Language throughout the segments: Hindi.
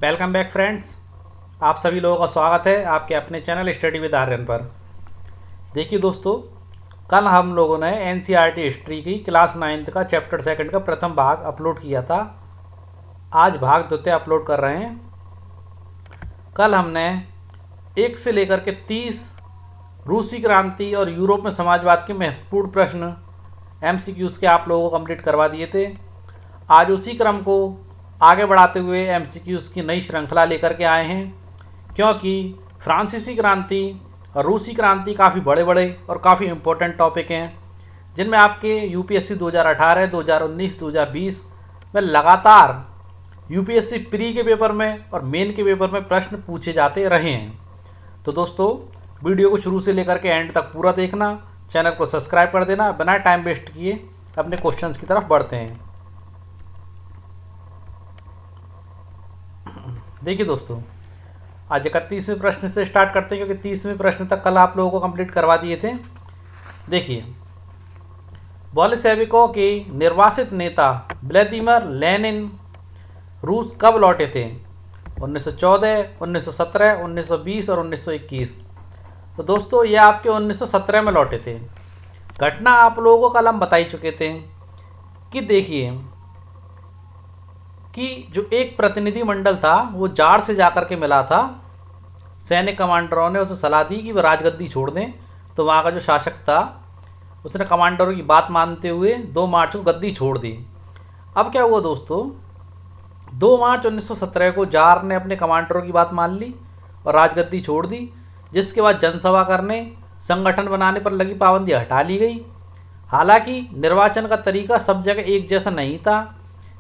Welcome back friends. आप सभी लोगों का स्वागत है आपके अपने चैनल स्टडी विद आर्यन पर। देखिए दोस्तों, कल हम लोगों ने एनसीईआरटी हिस्ट्री की क्लास 9th का चैप्टर 2 का प्रथम भाग अपलोड किया था। आज भाग द्वितीय अपलोड कर रहे हैं। कल हमने 1 से लेकर के 30 रूसी क्रांति और यूरोप में समाजवाद के महत्वपूर्ण प्रश्न एमसीक्यूज़ के आप लोगों को कंप्लीट करवा दिए थे। आज उसी क्रम को आगे बढ़ाते हुए एमसीक्यूज़ की नई श्रृंखला लेकर के आए हैं, क्योंकि फ्रांसीसी क्रांति और रूसी क्रांति काफ़ी बड़े बड़े और काफ़ी इम्पोर्टेंट टॉपिक हैं, जिनमें आपके यूपीएससी 2018, 2019, 2020 में लगातार यूपीएससी प्री के पेपर में और मेन के पेपर में प्रश्न पूछे जाते रहे हैं। तो दोस्तों, वीडियो को शुरू से लेकर के एंड तक पूरा देखना, चैनल को सब्सक्राइब कर देना। बिना टाइम वेस्ट किए अपने क्वेश्चंस की तरफ बढ़ते हैं। देखिए दोस्तों, आज 31वें प्रश्न से स्टार्ट करते हैं, क्योंकि 30वें प्रश्न तक कल आप लोगों को कंप्लीट करवा दिए थे। देखिए, बोल्शेविकों के निर्वासित नेता व्लादिमीर लेनिन रूस कब लौटे थे? 1914, 1917, 1920 और 1921। तो दोस्तों, ये आपके 1917 में लौटे थे। घटना आप लोगों को कल हम बता ही चुके थे कि देखिए कि जो एक प्रतिनिधि मंडल था वो जार से जाकर के मिला था। सैनिक कमांडरों ने उसे सलाह दी कि वह राजगद्दी छोड़ दें, तो वहाँ का जो शासक था उसने कमांडरों की बात मानते हुए 2 मार्च को गद्दी छोड़ दी। अब क्या हुआ दोस्तों, 2 मार्च 1917 को जार ने अपने कमांडरों की बात मान ली और राजगद्दी छोड़ दी, जिसके बाद जनसभा करने, संगठन बनाने पर लगी पाबंदी हटा ली गई। हालांकि निर्वाचन का तरीका सब जगह एक जैसा नहीं था,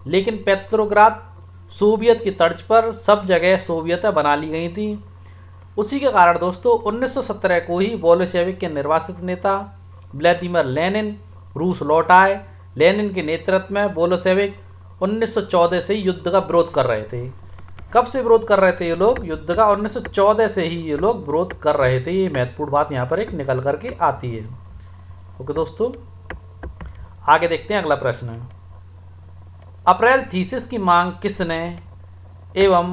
लेकिन पेट्रोग्राद सोवियत की तर्ज पर सब जगह सोवियतें बना ली गई थी। उसी के कारण दोस्तों 1917 को ही बोल्शेविक के निर्वासित नेता व्लादिमीर लेनिन रूस लौट आए। लेनिन के नेतृत्व में बोल्शेविक 1914 से ही युद्ध का विरोध कर रहे थे। कब से विरोध कर रहे थे ये लोग? युद्ध का 1914 से ही ये लोग विरोध कर रहे थे। ये महत्वपूर्ण बात यहाँ पर एक निकल करके आती है। ओके दोस्तों, आगे देखते हैं अगला प्रश्न। अप्रैल थीसिस की मांग किसने एवं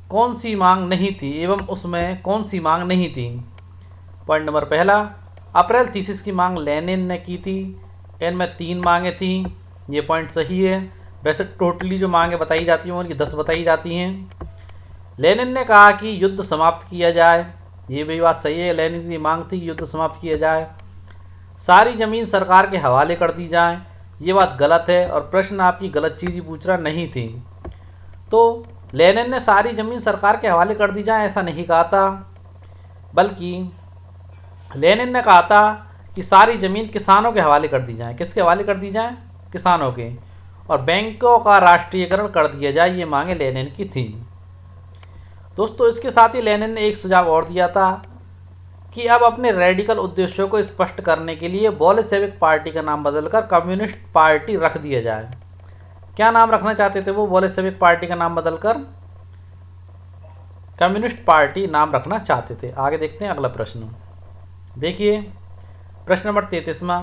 कौन सी मांग नहीं थी, एवं उसमें कौन सी मांग नहीं थी? पॉइंट नंबर पहला, अप्रैल थीसिस की मांग लेनिन ने की थी। इनमें 3 मांगें थी। ये पॉइंट सही है। वैसे टोटली जो मांगें बताई जाती हैं उनकी 10 बताई जाती हैं। लेनिन ने कहा कि युद्ध समाप्त किया जाए। ये भी बात सही है। लेनिन की मांग थी युद्ध समाप्त किया जाए। सारी ज़मीन सरकार के हवाले कर दी जाए। ये बात गलत है और प्रश्न आपकी गलत चीज़ ही पूछ रहा नहीं थी। तो लेनिन ने सारी ज़मीन सरकार के हवाले कर दी जाए ऐसा नहीं कहा था, बल्कि लेनिन ने कहा था कि सारी ज़मीन किसानों के हवाले कर दी जाए। किसके हवाले कर दी जाए? किसानों के। और बैंकों का राष्ट्रीयकरण कर दिया जाए। ये मांगे लेनिन की थी। दोस्तों, इसके साथ ही लेनिन ने एक सुझाव और दिया था कि अब अपने रेडिकल उद्देश्यों को स्पष्ट करने के लिए बोल्शेविक पार्टी का नाम बदलकर कम्युनिस्ट पार्टी रख दिया जाए। क्या नाम रखना चाहते थे वो? बोल्शेविक पार्टी का नाम बदलकर कम्युनिस्ट पार्टी नाम रखना चाहते थे। आगे देखते हैं अगला प्रश्न। देखिए, प्रश्न नंबर 33वां,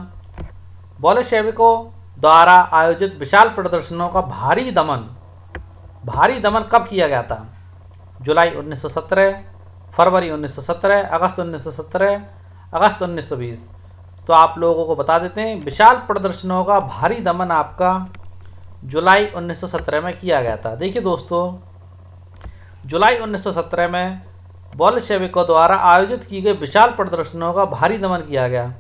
बोल्शेविकों द्वारा आयोजित विशाल प्रदर्शनों का भारी दमन कब किया गया था? जुलाई 1917, फरवरी 1917, अगस्त 1917, अगस्त 1920। तो आप लोगों को बता देते हैं, विशाल प्रदर्शनों का भारी दमन आपका जुलाई 1917 में किया गया था। देखिए दोस्तों, जुलाई 1917 में बोल्शेविकों द्वारा आयोजित की गई विशाल प्रदर्शनों का भारी दमन किया गया।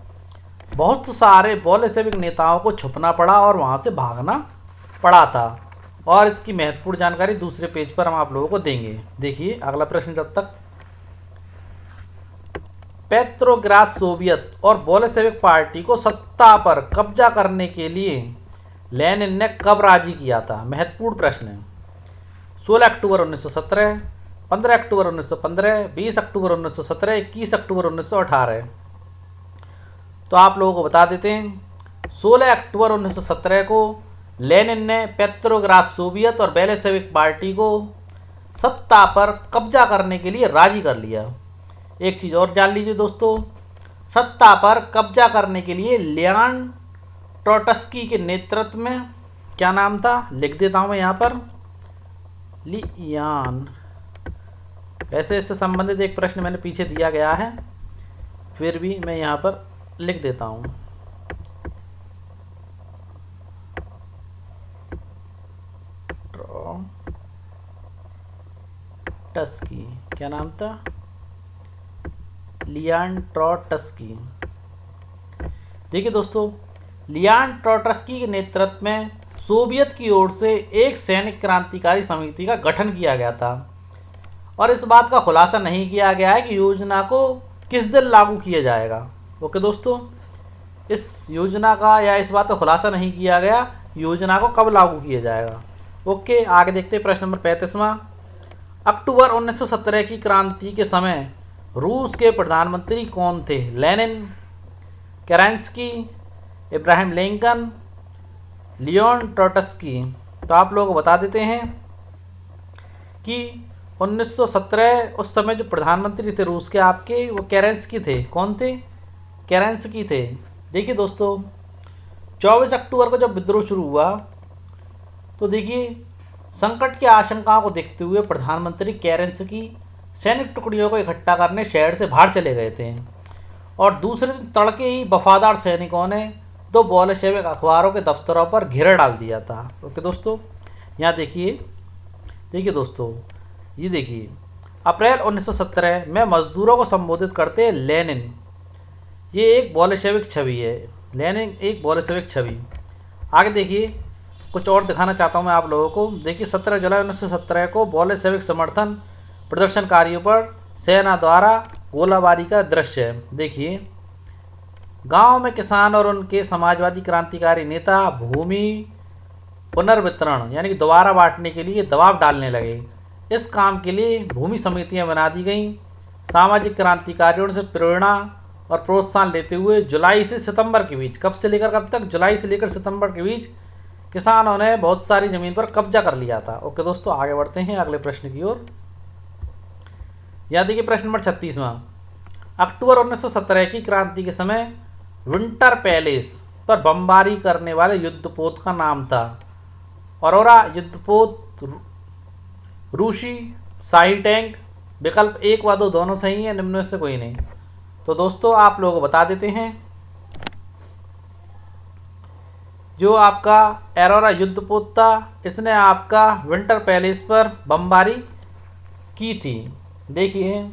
बहुत सारे बोल्शेविक नेताओं को छुपना पड़ा और वहाँ से भागना पड़ा था। और इसकी महत्वपूर्ण जानकारी दूसरे पेज पर हम आप लोगों को देंगे। देखिए अगला प्रश्न। जब तक पेट्रोग्राद सोवियत और बोल्शेविक पार्टी को सत्ता पर कब्जा करने के लिए लेनिन ने कब राजी किया था? महत्वपूर्ण प्रश्न है। 16 अक्टूबर 1917, 15 अक्टूबर 1915, 20 अक्टूबर 1917, 21 अक्टूबर 1918। तो आप लोगों को बता देते हैं, 16 अक्टूबर 1917 को लेनिन ने पेट्रोग्राद सोवियत और बोल्शेविक पार्टी को सत्ता पर कब्जा करने के लिए राजी कर लिया। एक चीज़ और जान लीजिए दोस्तों, सत्ता पर कब्जा करने के लिए लियान ट्रोट्स्की के नेतृत्व में क्या नाम था, लिख देता हूँ मैं यहाँ पर, लियान वैसे इससे संबंधित एक प्रश्न मैंने पीछे दिया गया है, फिर भी मैं यहाँ पर लिख देता हूँ। ट्रॉटस्की, क्या नाम था? Lian Trotsky. देखिए दोस्तों, लियान ट्रॉटस्की के नेतृत्व में सोवियत की ओर से एक सैनिक क्रांतिकारी समिति का गठन किया गया था और इस बात का खुलासा नहीं किया गया है कि योजना को किस दिन लागू किया जाएगा। ओके दोस्तों, इस योजना का या इस बात का खुलासा नहीं किया गया योजना को कब लागू किया जाएगा। ओके, आगे देखते हैं प्रश्न नंबर 35वां। अक्टूबर 1917 की क्रांति के समय रूस के प्रधानमंत्री कौन थे? Lenin, Kerensky, Abraham Lincoln, Leon Trotsky. तो आप लोग बता देते हैं कि 1917 उस समय जो प्रधानमंत्री थे रूस के आपके, वो केरेंस्की थे। कौन थे? केरेंस्की थे। देखिए दोस्तों, 24 अक्टूबर को जब विद्रोह शुरू हुआ तो देखिए संकट की आशंकाओं को देखते हुए प्रधानमंत्री केरेंस्की सैनिक टुकड़ियों को इकट्ठा करने शहर से बाहर चले गए थे और दूसरे दिन तड़के ही वफादार सैनिकों ने 2 बोल्शेविक अखबारों के दफ्तरों पर घेरा डाल दिया था। ओके दोस्तों, यहाँ देखिए दोस्तों, ये देखिए, अप्रैल 1917 में मजदूरों को संबोधित करते लेनिन, ये एक बोल्शेविक छवि है। लेनिन एक बोल्शेविक छवि। आगे देखिए, कुछ और दिखाना चाहता हूँ मैं आप लोगों को। देखिए 17 जुलाई 1917 को बोल्शेविक समर्थन प्रदर्शनकारियों पर सेना द्वारा गोलाबारी का दृश्य है। देखिए, गांव में किसान और उनके समाजवादी क्रांतिकारी नेता भूमि पुनर्वितरण यानी कि दोबारा बांटने के लिए दबाव डालने लगे। इस काम के लिए भूमि समितियां बना दी गईं। सामाजिक क्रांतिकारियों से प्रेरणा और प्रोत्साहन लेते हुए जुलाई से सितंबर के बीच, कब से लेकर कब तक? जुलाई से लेकर सितंबर के बीच किसानों ने बहुत सारी जमीन पर कब्जा कर लिया था। ओके दोस्तों, आगे बढ़ते हैं अगले प्रश्न की ओर। यह देखिए प्रश्न नंबर 36वां। अक्टूबर 1917 की क्रांति के समय विंटर पैलेस पर बमबारी करने वाले युद्धपोत का नाम था? अरोरा युद्धपोत, रूसी शाही टैंक। विकल्प 1 व 2 दोनों सही है, निम्न में से कोई नहीं। तो दोस्तों आप लोग बता देते हैं, जो आपका एरोरा युद्धपोत था इसने आपका विंटर पैलेस पर बमबारी की थी। देखिए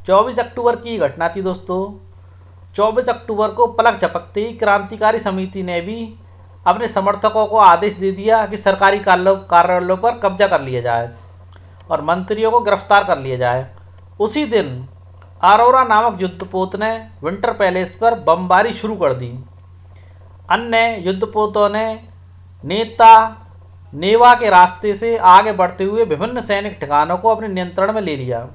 24 अक्टूबर की घटना थी दोस्तों। 24 अक्टूबर को पलक झपकते ही क्रांतिकारी समिति ने भी अपने समर्थकों को आदेश दे दिया कि सरकारी कार्यालयों पर कब्जा कर लिया जाए और मंत्रियों को गिरफ्तार कर लिया जाए। उसी दिन अरोरा नामक युद्धपोत ने विंटर पैलेस पर बमबारी शुरू कर दी। अन्य युद्धपोतों ने नेवा के रास्ते से आगे बढ़ते हुए विभिन्न सैनिक ठिकानों को अपने नियंत्रण में ले लिया।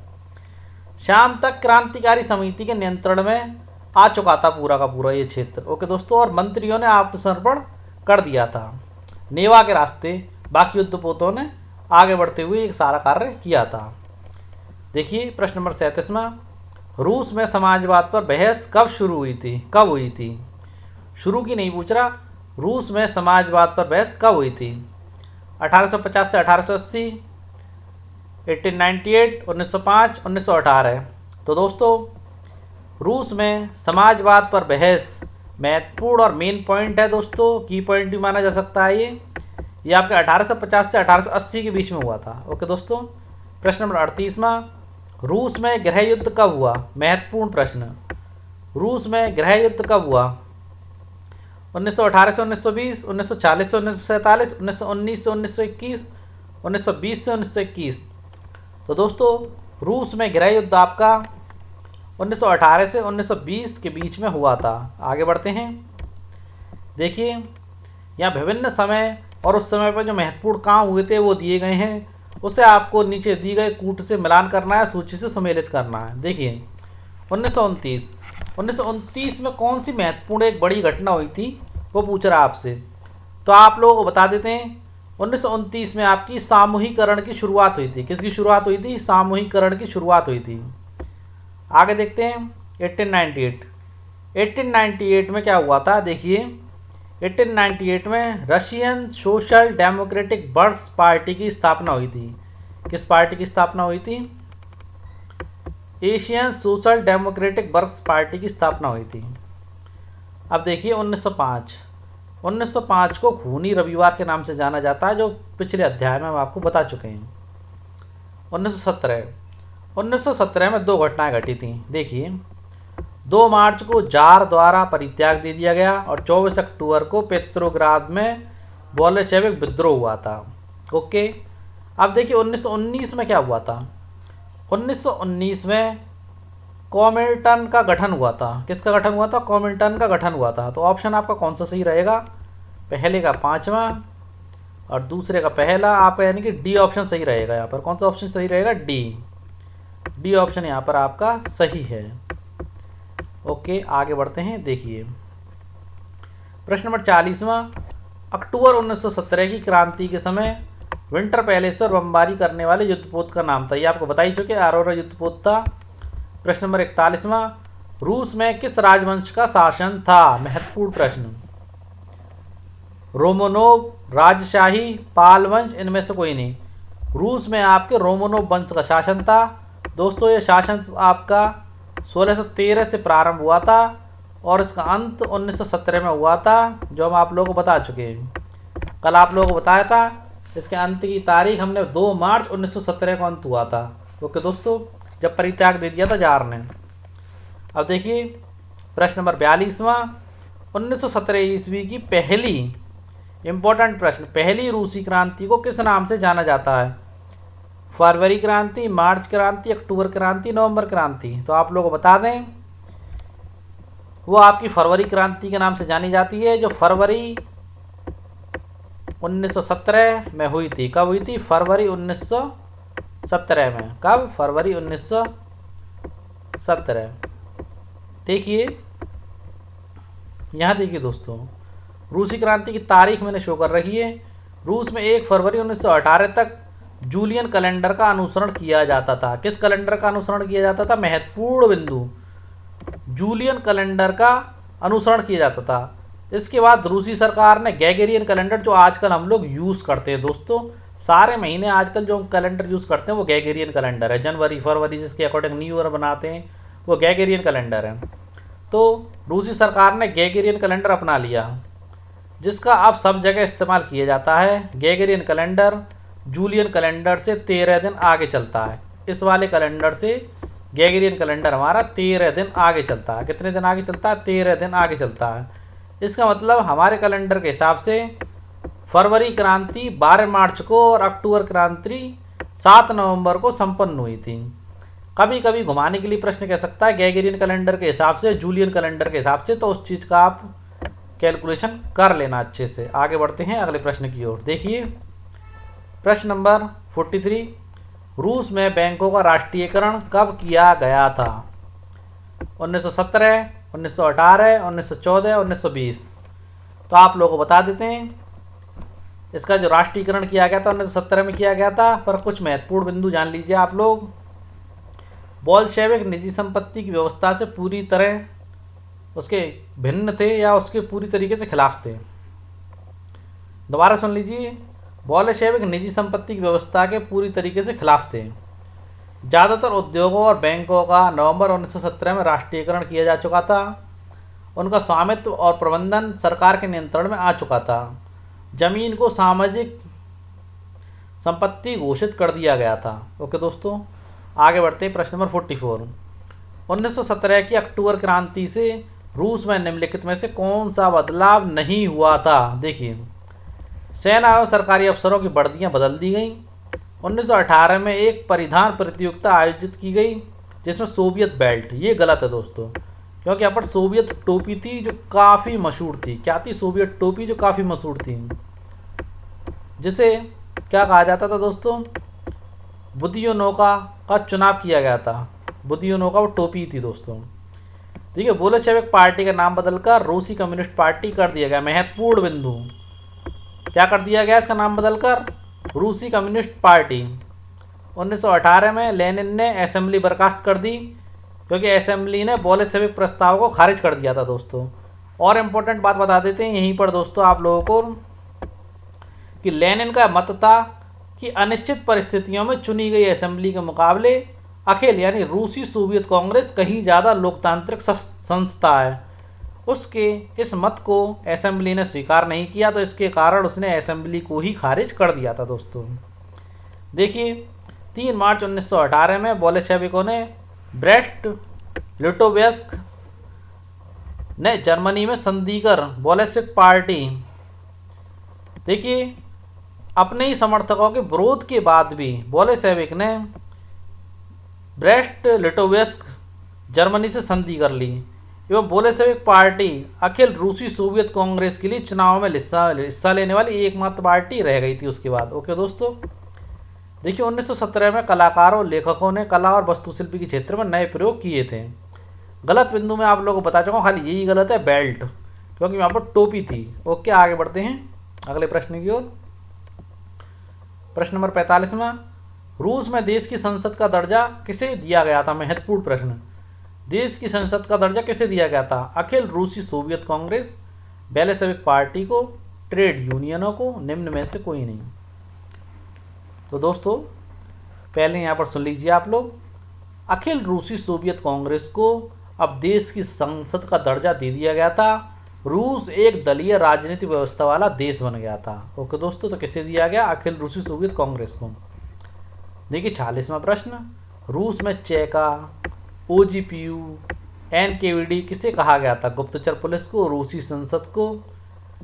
शाम तक क्रांतिकारी समिति के नियंत्रण में आ चुका था पूरा का पूरा ये क्षेत्र। ओके दोस्तों, और मंत्रियों ने आत्मसमर्पण कर दिया था नेवा के रास्ते। बाकी युद्धपोतों ने आगे बढ़ते हुए एक सारा कार्य किया था। देखिए प्रश्न नंबर 37वां। रूस में समाजवाद पर बहस कब शुरू हुई थी? कब हुई थी? शुरू की नहीं पूछ रहा, रूस में समाजवाद पर बहस कब हुई थी? 1850 से 1880, 1898, 1905, 1918। तो दोस्तों रूस में समाजवाद पर बहस महत्वपूर्ण और मेन पॉइंट है दोस्तों, की पॉइंट भी माना जा सकता है। ये आपके 1850 से 1880 के बीच में हुआ था। ओके दोस्तों, प्रश्न नंबर 38वां। रूस में गृह युद्ध कब हुआ? महत्वपूर्ण प्रश्न। रूस में गृह युद्ध कब हुआ? 1918 से 1920, 1940 से 1947, 1919 से 1921, 1920 से 1921। तो दोस्तों रूस में गृह युद्ध आपका 1918 से 1920 के बीच में हुआ था। आगे बढ़ते हैं। देखिए यहाँ विभिन्न समय और उस समय पर जो महत्वपूर्ण काम हुए थे वो दिए गए हैं, उसे आपको नीचे दी गए कूट से मिलान करना है, सूची से सम्मिलित करना है। देखिए 1929 में कौन सी महत्वपूर्ण एक बड़ी घटना हुई थी वो पूछ रहा आपसे, तो आप लोग बता देते हैं। 1929 में आपकी सामूहिकरण की शुरुआत हुई थी। किसकी शुरुआत हुई थी? सामूहिकरण की शुरुआत हुई थी। आगे देखते हैं 1898। 1898 में क्या हुआ था? देखिए 1898 में Russian social democratic workers party की स्थापना हुई थी। किस पार्टी की स्थापना हुई थी? Asian social democratic works party की स्थापना हुई थी। अब देखिए 1905 को खूनी रविवार के नाम से जाना जाता है, जो पिछले अध्याय में हम आपको बता चुके हैं। 1917 में दो घटनाएं घटी थी। देखिए 2 मार्च को जार द्वारा परित्याग दे दिया गया और 24 अक्टूबर को पेट्रोग्राद में बोल्शेविक विद्रोह हुआ था। ओके, अब देखिए 1919 में क्या हुआ था? 1919 में कॉमिंटर्न का गठन हुआ था। किसका गठन हुआ था? कॉमिंटर्न का गठन हुआ था। तो ऑप्शन आपका कौन सा सही रहेगा? पहले का 5वां और दूसरे का पहला, आपका यानी कि डी ऑप्शन सही रहेगा। यहाँ पर कौन सा ऑप्शन सही रहेगा? डी ऑप्शन यहाँ पर आपका सही है। ओके, आगे बढ़ते हैं। देखिए प्रश्न नंबर 40वां, अक्टूबर 1917 की क्रांति के समय विंटर पैलेस पर बमबारी करने वाले युद्धपोत का नाम था। ये आपको बता ही चुके, अरोरा युद्धपोत था। प्रश्न नंबर 41वां, रूस में किस राजवंश का शासन था? महत्वपूर्ण प्रश्न। रोमनोव, राजशाही, पाल वंश, इनमें से कोई नहीं। रूस में आपके रोमनोव वंश का शासन था। दोस्तों ये शासन आपका 1613 से प्रारंभ हुआ था और इसका अंत 1917 में हुआ था, जो हम आप लोगों को बता चुके हैं। कल आप लोगों को बताया था इसके अंत की तारीख हमने 2 मार्च 1917 को अंत हुआ था। ओके दोस्तों, जब परित्याग दे दिया था जार ने। अब देखिए प्रश्न नंबर 42वां, 1917 ईस्वी की पहली, इंपॉर्टेंट प्रश्न, पहली रूसी क्रांति को किस नाम से जाना जाता है? फरवरी क्रांति, मार्च क्रांति, अक्टूबर क्रांति, नवंबर क्रांति। तो आप लोगों को बता दें वो आपकी फरवरी क्रांति के नाम से जानी जाती है, जो फरवरी 1917 में हुई थी। कब हुई थी? फरवरी 1917 में। कब? फरवरी 1917। देखिए यहाँ देखिए दोस्तों, रूसी क्रांति की तारीख मैंने शो कर रखी है। रूस में 1 फरवरी 1918 तक जूलियन कैलेंडर का अनुसरण किया जाता था। किस कैलेंडर का अनुसरण किया जाता था? महत्वपूर्ण बिंदु, जूलियन कैलेंडर का अनुसरण किया जाता था। इसके बाद रूसी सरकार ने गैगेरियन कैलेंडर, जो आजकल हम लोग यूज़ करते हैं दोस्तों, सारे महीने आजकल जो कैलेंडर यूज़ करते हैं वो गैगेरियन कैलेंडर है। जनवरी फरवरी जिसके अकॉर्डिंग न्यू ईयर बनाते हैं वो गैगेरियन कैलेंडर है। तो रूसी सरकार ने गैगेरियन कैलेंडर अपना लिया, जिसका अब सब जगह इस्तेमाल किया जाता है। गैगेरियन कैलेंडर जूलियन कैलेंडर से 13 दिन आगे चलता है। इस वाले कैलेंडर से गैगेरियन कैलेंडर हमारा 13 दिन आगे चलता है। कितने दिन आगे चलता है? 13 दिन आगे चलता है। इसका मतलब हमारे कैलेंडर के हिसाब से फरवरी क्रांति 12 मार्च को और अक्टूबर क्रांति 7 नवंबर को संपन्न हुई थी। कभी कभी घुमाने के लिए प्रश्न कह सकता है गैगेरियन कैलेंडर के हिसाब से, जूलियन कैलेंडर के हिसाब से, तो उस चीज़ का आप कैलकुलेशन कर लेना अच्छे से। आगे बढ़ते हैं अगले प्रश्न की ओर। देखिए प्रश्न नंबर 43, रूस में बैंकों का राष्ट्रीयकरण कब किया गया था? 1917, 1918, 1914, 1920। तो आप लोगों को बता देते हैं इसका जो राष्ट्रीयकरण किया गया था 1917 में किया गया था। पर कुछ महत्वपूर्ण बिंदु जान लीजिए आप लोग। बोल्शेविक निजी संपत्ति की व्यवस्था से पूरी तरह उसके भिन्न थे या उसके पूरी तरीके से खिलाफ थे। दोबारा सुन लीजिए, बोल्शेविक निजी संपत्ति की व्यवस्था के पूरी तरीके से खिलाफ थे। ज़्यादातर उद्योगों और बैंकों का नवंबर 1917 में राष्ट्रीयकरण किया जा चुका था। उनका स्वामित्व और प्रबंधन सरकार के नियंत्रण में आ चुका था। जमीन को सामाजिक संपत्ति घोषित कर दिया गया था। ओके दोस्तों, आगे बढ़ते हैं। प्रश्न नंबर 44, 1917 की अक्टूबर क्रांति से रूस में निम्नलिखित में से कौन सा बदलाव नहीं हुआ था? देखिए सेना और सरकारी अफसरों की वर्दियां बदल दी गई। 1918 में एक परिधान प्रतियोगिता आयोजित की गई जिसमें सोवियत बेल्ट, ये गलत है दोस्तों, क्योंकि यहाँ पर सोवियत टोपी थी जो काफ़ी मशहूर थी। क्या थी? सोवियत टोपी जो काफ़ी मशहूर थी, जिसे क्या कहा जाता था दोस्तों? बुदियोनोका का चुनाव किया गया था। बुदियोनोका वो टोपी थी दोस्तों। ठीक है, बोल्शेविक पार्टी का नाम बदलकर रूसी कम्युनिस्ट पार्टी कर दिया गया। महत्वपूर्ण बिंदु, क्या कर दिया गया इसका नाम बदलकर? रूसी कम्युनिस्ट पार्टी। 1918 में लेनिन ने असेंबली बर्खास्त कर दी, क्योंकि असेंबली ने बोल्शेविक प्रस्ताव को खारिज कर दिया था दोस्तों। और इम्पोर्टेंट बात बता देते हैं यहीं पर दोस्तों आप लोगों को कि लेनिन का मत था कि अनिश्चित परिस्थितियों में चुनी गई असेंबली के मुकाबले अखिल यानी रूसी सोवियत कांग्रेस कहीं ज़्यादा लोकतांत्रिक संस्था है। उसके इस मत को असेंबली ने स्वीकार नहीं किया, तो इसके कारण उसने असेंबली को ही खारिज कर दिया था। दोस्तों देखिए, 3 मार्च 1918 में बोल्शेविकों ने ब्रेस्ट लिटोवेस्क ने जर्मनी में संधि कर बोल्शेविक पार्टी, देखिए अपने ही समर्थकों के विरोध के बाद भी बोल्शेविक ने ब्रेस्ट लिटोवेस्क जर्मनी से संधि कर ली एवं बोल्शेविक पार्टी अखिल रूसी सोवियत कांग्रेस के लिए चुनाव में हिस्सा लेने वाली एकमात्र पार्टी रह गई थी उसके बाद। ओके दोस्तों, देखिए 1917 में कलाकारों लेखकों ने कला और वास्तुशिल्पी के क्षेत्र में नए प्रयोग किए थे। गलत बिंदु में आप लोगों को बता चुका हूँ, खाली यही गलत है बेल्ट, क्योंकि वहाँ पर टोपी थी। ओके, आगे बढ़ते हैं अगले प्रश्न की ओर। प्रश्न नंबर 45वां, रूस में देश की संसद का दर्जा किसे दिया गया था? महत्वपूर्ण प्रश्न। देश की संसद का दर्जा किसे दिया गया था? अखिल रूसी सोवियत कांग्रेस, बोल्शेविक पार्टी को, ट्रेड यूनियनों को, निम्न में से कोई नहीं। तो दोस्तों पहले यहाँ पर सुन लीजिए आप लोग, अखिल रूसी सोवियत कांग्रेस को अब देश की संसद का दर्जा दे दिया गया था। रूस एक दलीय राजनीतिक व्यवस्था वाला देश बन गया था। ओके दोस्तों, तो किसे दिया गया? अखिल रूसी सोवियत कांग्रेस को। देखिए 46वां प्रश्न, रूस में चेका, ओजीपीयू, एनकेवीडी किसे कहा गया था? गुप्तचर पुलिस को, रूसी संसद को,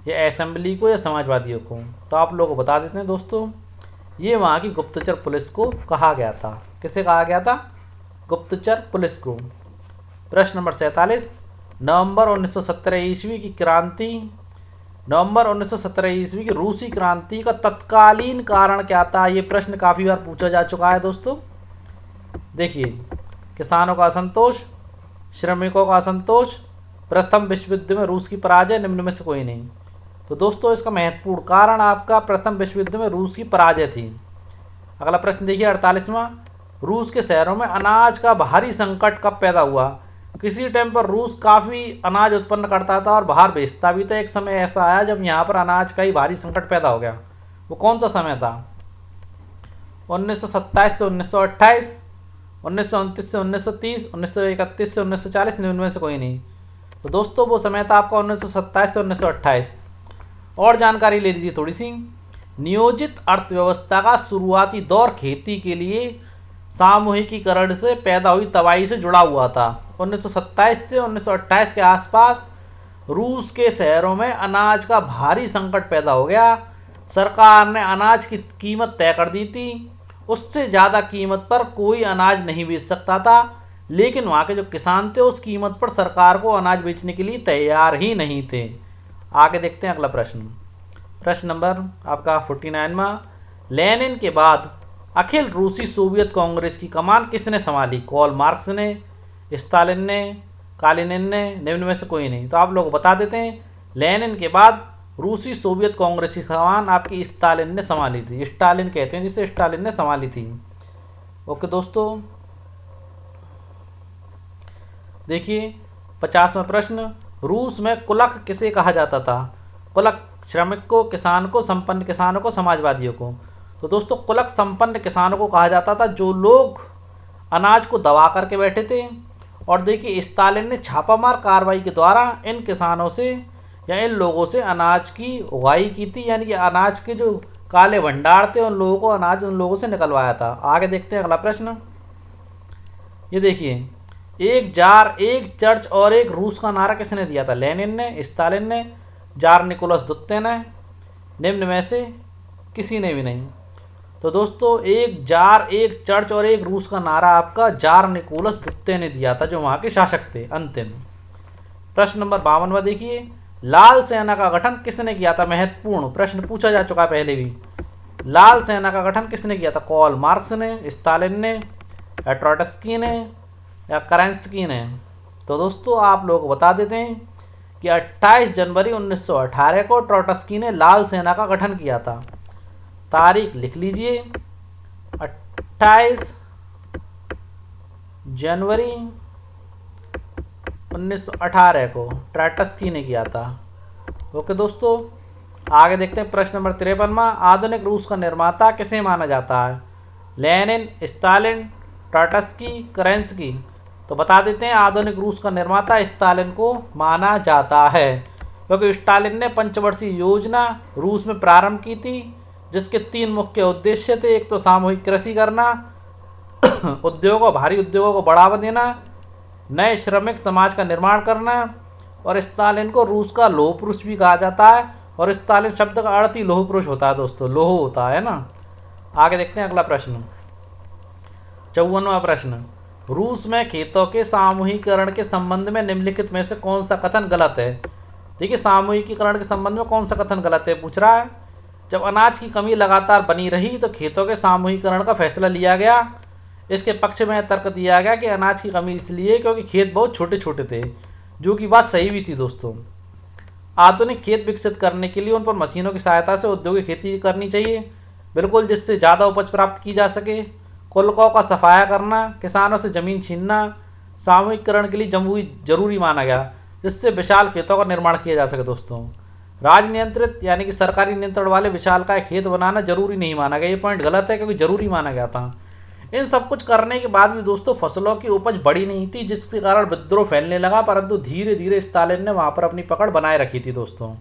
या असेंबली को, या समाजवादियों को? तो आप लोगों को बता देते हैं दोस्तों, ये वहाँ की गुप्तचर पुलिस को कहा गया था। किसे कहा गया था? गुप्तचर पुलिस को। प्रश्न नंबर 47, नवंबर 1917 ईस्वी की क्रांति, नवंबर 1917 ईस्वी की रूसी क्रांति का तत्कालीन कारण क्या था? ये प्रश्न काफ़ी बार पूछा जा चुका है दोस्तों। देखिए, किसानों का असंतोष, श्रमिकों का असंतोष, प्रथम विश्व युद्ध में रूस की पराजय, निम्न में से कोई नहीं। तो दोस्तों इसका महत्वपूर्ण कारण आपका प्रथम विश्व युद्ध में रूस की पराजय थी। अगला प्रश्न देखिए 48वां, रूस के शहरों में अनाज का भारी संकट कब पैदा हुआ? किसी टाइम पर रूस काफ़ी अनाज उत्पन्न करता था और बाहर बेचता भी था। एक समय ऐसा आया जब यहाँ पर अनाज का ही भारी संकट पैदा हो गया। वो कौन सा समय था? 1927 से 1928, 1929 से 1930, 1931 से 1940, निम्न में से कोई नहीं। तो दोस्तों वो समय था आपका 1927 से 1928। और जानकारी ले लीजिए थोड़ी सी। नियोजित अर्थव्यवस्था का शुरुआती दौर खेती के लिए सामूहिकीकरण से पैदा हुई तबाही से जुड़ा हुआ था। 1927 से 1928 के आसपास रूस के शहरों में अनाज का भारी संकट पैदा हो गया। सरकार ने अनाज की कीमत तय कर दी थी, उससे ज़्यादा कीमत पर कोई अनाज नहीं बेच सकता था। लेकिन वहाँ के जो किसान थे उस कीमत पर सरकार को अनाज बेचने के लिए तैयार ही नहीं थे। आगे देखते हैं अगला प्रश्न। प्रश्न नंबर आपका 49वां, लेनिन के बाद अखिल रूसी सोवियत कांग्रेस की कमान किसने संभाली? कार्ल मार्क्स ने, स्टालिन ने, कालिनिन ने, निम्न में से कोई नहीं। तो आप लोग बता देते हैं, लेनिन के बाद रूसी सोवियत कांग्रेस की कमान आपकी स्टालिन ने संभाली थी। स्टालिन कहते हैं जिसे, स्टालिन ने संभाली थी। ओके दोस्तों, देखिए 50वां प्रश्न, रूस में कुलक किसे कहा जाता था? कुलक श्रमिक को, किसान को, संपन्न किसानों को, समाजवादियों को? तो दोस्तों कुलक संपन्न किसानों को कहा जाता था, जो लोग अनाज को दबा करके बैठे थे। और देखिए स्टालिन ने छापामार कार्रवाई के द्वारा इन किसानों से या इन लोगों से अनाज की उगाही की थी, यानी कि अनाज के जो काले भंडार थे उन लोगों को अनाज उन लोगों से निकलवाया था। आगे देखते हैं अगला प्रश्न। ये देखिए, एक जार, एक चर्च और एक रूस का नारा किसने दिया था? लेनिन ने, स्टालिन ने, जार निकोलस द्वितीय ने, निम्न में से किसी ने भी नहीं। तो दोस्तों एक जार, एक चर्च और एक रूस का नारा आपका जार निकोलस द्वितीय ने दिया था, जो वहाँ के शासक थे अंतिम। प्रश्न नंबर 52वां देखिए, लाल सेना का गठन किसने किया था? महत्वपूर्ण प्रश्न पूछा जा चुका है पहले भी। लाल सेना का गठन किसने किया था? कार्ल मार्क्स ने, स्टालिन ने, ट्रोट्स्की ने, या केरेंस्की ने? तो दोस्तों आप लोग बता देते हैं कि 28 जनवरी 1918 को ट्रोट्स्की ने लाल सेना का गठन किया था। तारीख लिख लीजिए, 28 जनवरी 1918 को ट्रोट्स्की ने किया था। ओके दोस्तों, आगे देखते हैं प्रश्न नंबर 53वां, आधुनिक रूस का निर्माता किसे माना जाता है? Lenin, Stalin, Trotsky, Kerensky. तो बता देते हैं आधुनिक रूस का निर्माता स्टालिन को माना जाता है, क्योंकि स्टालिन ने पंचवर्षीय योजना रूस में प्रारंभ की थी, जिसके 3 मुख्य उद्देश्य थे। एक तो सामूहिक कृषि करना, उद्योगों भारी उद्योगों को बढ़ावा देना, नए श्रमिक समाज का निर्माण करना। और स्टालिन को रूस का लौह पुरुष भी कहा जाता है, और स्टालिन शब्द का अर्थ ही लौह पुरुष होता है दोस्तों, लौह होता है ना। आगे देखते हैं अगला प्रश्न, 54वां प्रश्न, रूस में खेतों के सामूहिकरण के संबंध में निम्नलिखित में से कौन सा कथन गलत है? देखिए, सामूहिकीकरण के संबंध में कौन सा कथन गलत है पूछ रहा है। जब अनाज की कमी लगातार बनी रही तो खेतों के सामूहिकरण का फैसला लिया गया। इसके पक्ष में तर्क दिया गया कि अनाज की कमी इसलिए क्योंकि खेत बहुत छोटे छोटे थे, जो कि बात सही भी थी दोस्तों। आधुनिक खेत विकसित करने के लिए उन पर मशीनों की सहायता से औद्योगिक खेती करनी चाहिए, बिल्कुल, जिससे ज़्यादा उपज प्राप्त की जा सके। कुलकों का सफाया करना, किसानों से ज़मीन छीनना सामूहिकरण के लिए जरूरी माना गया, जिससे विशाल खेतों का निर्माण किया जा सके दोस्तों। राज नियंत्रित यानी कि सरकारी नियंत्रण वाले विशालकाय खेत बनाना जरूरी नहीं माना गया। ये पॉइंट गलत है, क्योंकि जरूरी माना गया था। इन सब कुछ करने के बाद भी दोस्तों फसलों की उपज बढ़ी नहीं थी, जिसके कारण विद्रोह फैलने लगा, परंतु धीरे धीरे स्टालिन ने वहां पर अपनी पकड़ बनाए रखी थी दोस्तों।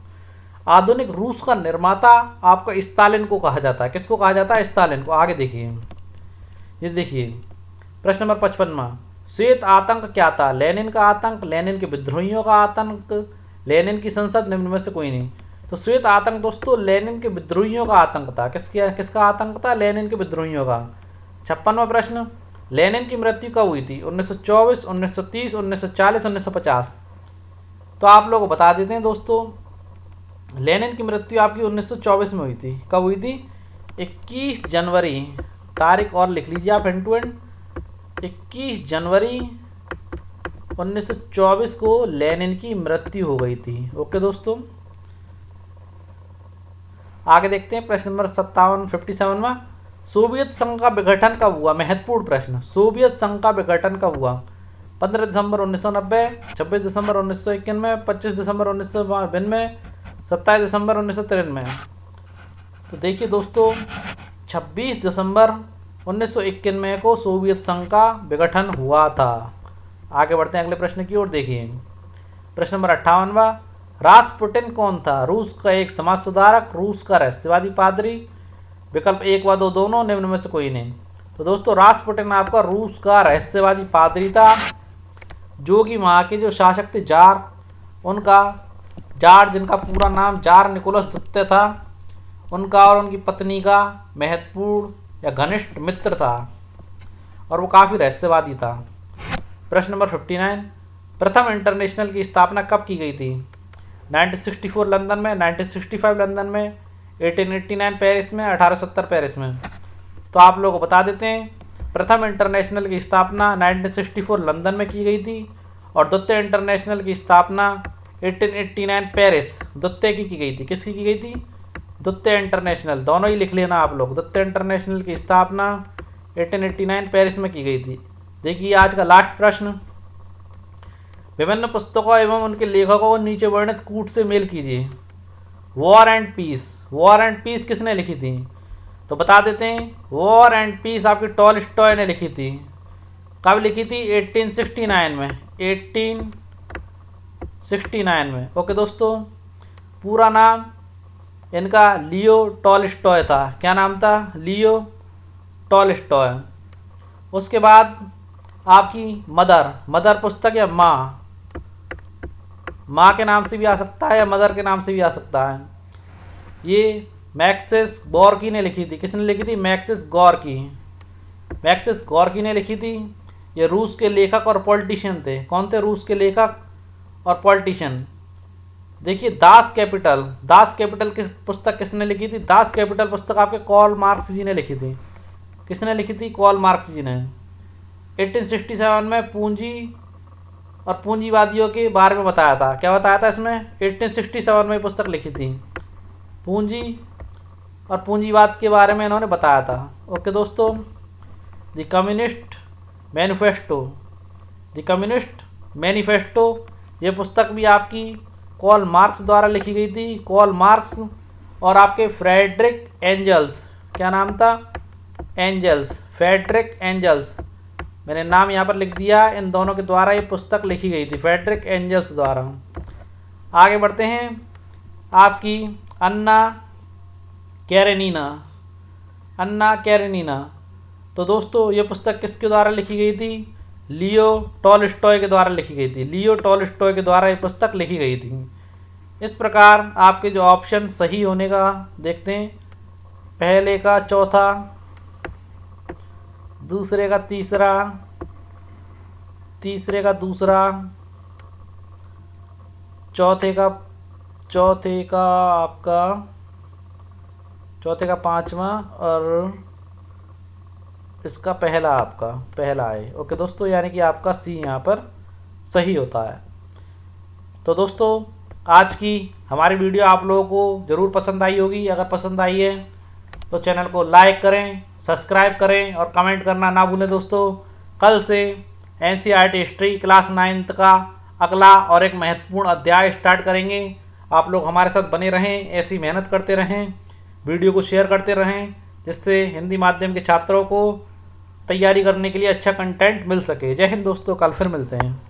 आधुनिक रूस का निर्माता आपको स्टालिन को कहा जाता है। किसको कहा जाता है? स्टालिन को। आगे देखिए, ये देखिए प्रश्न नंबर 55वां, श्वेत आतंक क्या था? लेनिन का आतंक, लेनिन के विद्रोहियों का आतंक, लेनिन की संसद, निम्न में से कोई नहीं। तो श्वेत आतंक दोस्तों लेनिन के विद्रोहियों का आतंक था। किसका आतंक था? लेनिन के विद्रोहियों का। 56वां प्रश्न, लेनिन की मृत्यु कब हुई थी? 1924, 1930, 1940, 1950। तो आप लोग बता देते हैं दोस्तों, लेनिन की मृत्यु आपकी 1924 में हुई थी। कब हुई थी? 21 जनवरी, तारीख और लिख लीजिए आप हैंड टू हैंड। 21 जनवरी 1924 को लेनिन की मृत्यु हो गई थी। ओके दोस्तों, आगे देखते हैं प्रश्न नंबर 57वां, सोवियत संघ का विघटन कब हुआ? महत्वपूर्ण प्रश्न, सोवियत संघ का विघटन कब हुआ? 15 दिसंबर 1990, 26 दिसंबर 1991, 25 दिसंबर 1992, 27 दिसंबर 1993। तो देखिए दोस्तों, 26 दिसंबर 1991 को सोवियत संघ का विघटन हुआ था। आगे बढ़ते हैं अगले प्रश्न की ओर। देखिए प्रश्न नंबर 58वां, रासपुटिन कौन था? रूस का एक समाज सुधारक, रूस का रहस्यवादी पादरी, विकल्प 1 व 2 दोनों, निम्न में से कोई नहीं। तो दोस्तों रासपुटिन आपका रूस का रहस्यवादी पादरी था, जो कि वहाँ के जो शासक थे जार, उनका जार जिनका पूरा नाम जार निकोलस द्वितीय था, उनका और उनकी पत्नी का महत्वपूर्ण या घनिष्ठ मित्र था, और वो काफ़ी रहस्यवादी था। प्रश्न नंबर 59, प्रथम इंटरनेशनल की स्थापना कब की गई थी? 1964 लंदन में, 1965 लंदन में, 1889 पेरिस में, 1870 पेरिस में। तो आप लोग को बता देते हैं, प्रथम इंटरनेशनल की स्थापना 1964 लंदन में की गई थी, और द्वितीय इंटरनेशनल की स्थापना 1889 पेरिस द्वितीय की गई थी। किसकी की गई थी? द्वितीय इंटरनेशनल, दोनों ही लिख लेना आप लोग। द्वितीय इंटरनेशनल की स्थापना 1889 पेरिस में की गई थी। देखिए आज का लास्ट प्रश्न, विभिन्न पुस्तकों एवं उनके लेखकों को नीचे वर्णित कूट से मेल कीजिए। War and peace, war and peace किसने लिखी थी? तो बता देते हैं, वॉर एंड पीस आपकी टॉलस्टॉय ने लिखी थी। कब लिखी थी? 1869 में, 1869 में। ओके दोस्तों, पूरा नाम इनका लियो टॉलस्टॉय था। क्या नाम था? लियो टॉलस्टॉय। उसके बाद आपकी मदर पुस्तक या माँ के नाम से भी आ सकता है या मदर के नाम से भी आ सकता है। ये मैक्सिस गॉर्की ने लिखी थी। किसने लिखी थी? Maxis Gorky. मैक्सिस गॉर्की ने लिखी थी। ये रूस के लेखक और पॉलिटिशियन थे। कौन थे रूस के लेखक और पॉलिटिशियन? देखिए दास कैपिटल की पुस्तक किसने लिखी थी? दास कैपिटल पुस्तक आपके कार्ल मार्क्स जी ने लिखी थी। किसने लिखी थी? कार्ल मार्क्स जी ने। 1867 में पूंजी और पूंजीवादियों के बारे में बताया था। क्या बताया था इसमें? 1867 में पुस्तक लिखी थी, पूंजी और पूंजीवाद के बारे में इन्होंने बताया था। ओके दोस्तों, द कम्युनिस्ट मैनिफेस्टो ये पुस्तक भी आपकी कार्ल मार्क्स द्वारा लिखी गई थी। कार्ल मार्क्स और आपके फ्रेडरिक एंजल्स, क्या नाम था, एंजल्स, फ्रेडरिक एंजल्स, मैंने नाम यहाँ पर लिख दिया। इन दोनों के द्वारा ये पुस्तक लिखी गई थी, फ्रेडरिक एंजल्स द्वारा। आगे बढ़ते हैं, आपकी अन्ना कैरेनिना, अन्ना कैरेनिना। तो दोस्तों ये पुस्तक किसके द्वारा लिखी गई थी, लियो टॉलस्टॉय के द्वारा लिखी गई थी, लियो टॉलस्टॉय के द्वारा ये पुस्तक लिखी गई थी। इस प्रकार आपके जो ऑप्शन सही होने का देखते हैं, पहले का चौथा, दूसरे का तीसरा, तीसरे का दूसरा, चौथे का आपका, चौथे का पांचवा, और इसका पहला आपका पहला है। ओके दोस्तों, यानी कि आपका सी यहाँ पर सही होता है। तो दोस्तों आज की हमारी वीडियो आप लोगों को ज़रूर पसंद आई होगी। अगर पसंद आई है तो चैनल को लाइक करें, सब्सक्राइब करें और कमेंट करना ना भूलें। दोस्तों कल से NCERT हिस्ट्री क्लास 9th का अगला और एक महत्वपूर्ण अध्याय स्टार्ट करेंगे। आप लोग हमारे साथ बने रहें, ऐसी मेहनत करते रहें, वीडियो को शेयर करते रहें, जिससे हिंदी माध्यम के छात्रों को तैयारी करने के लिए अच्छा कंटेंट मिल सके। जय हिंद दोस्तों, कल फिर मिलते हैं।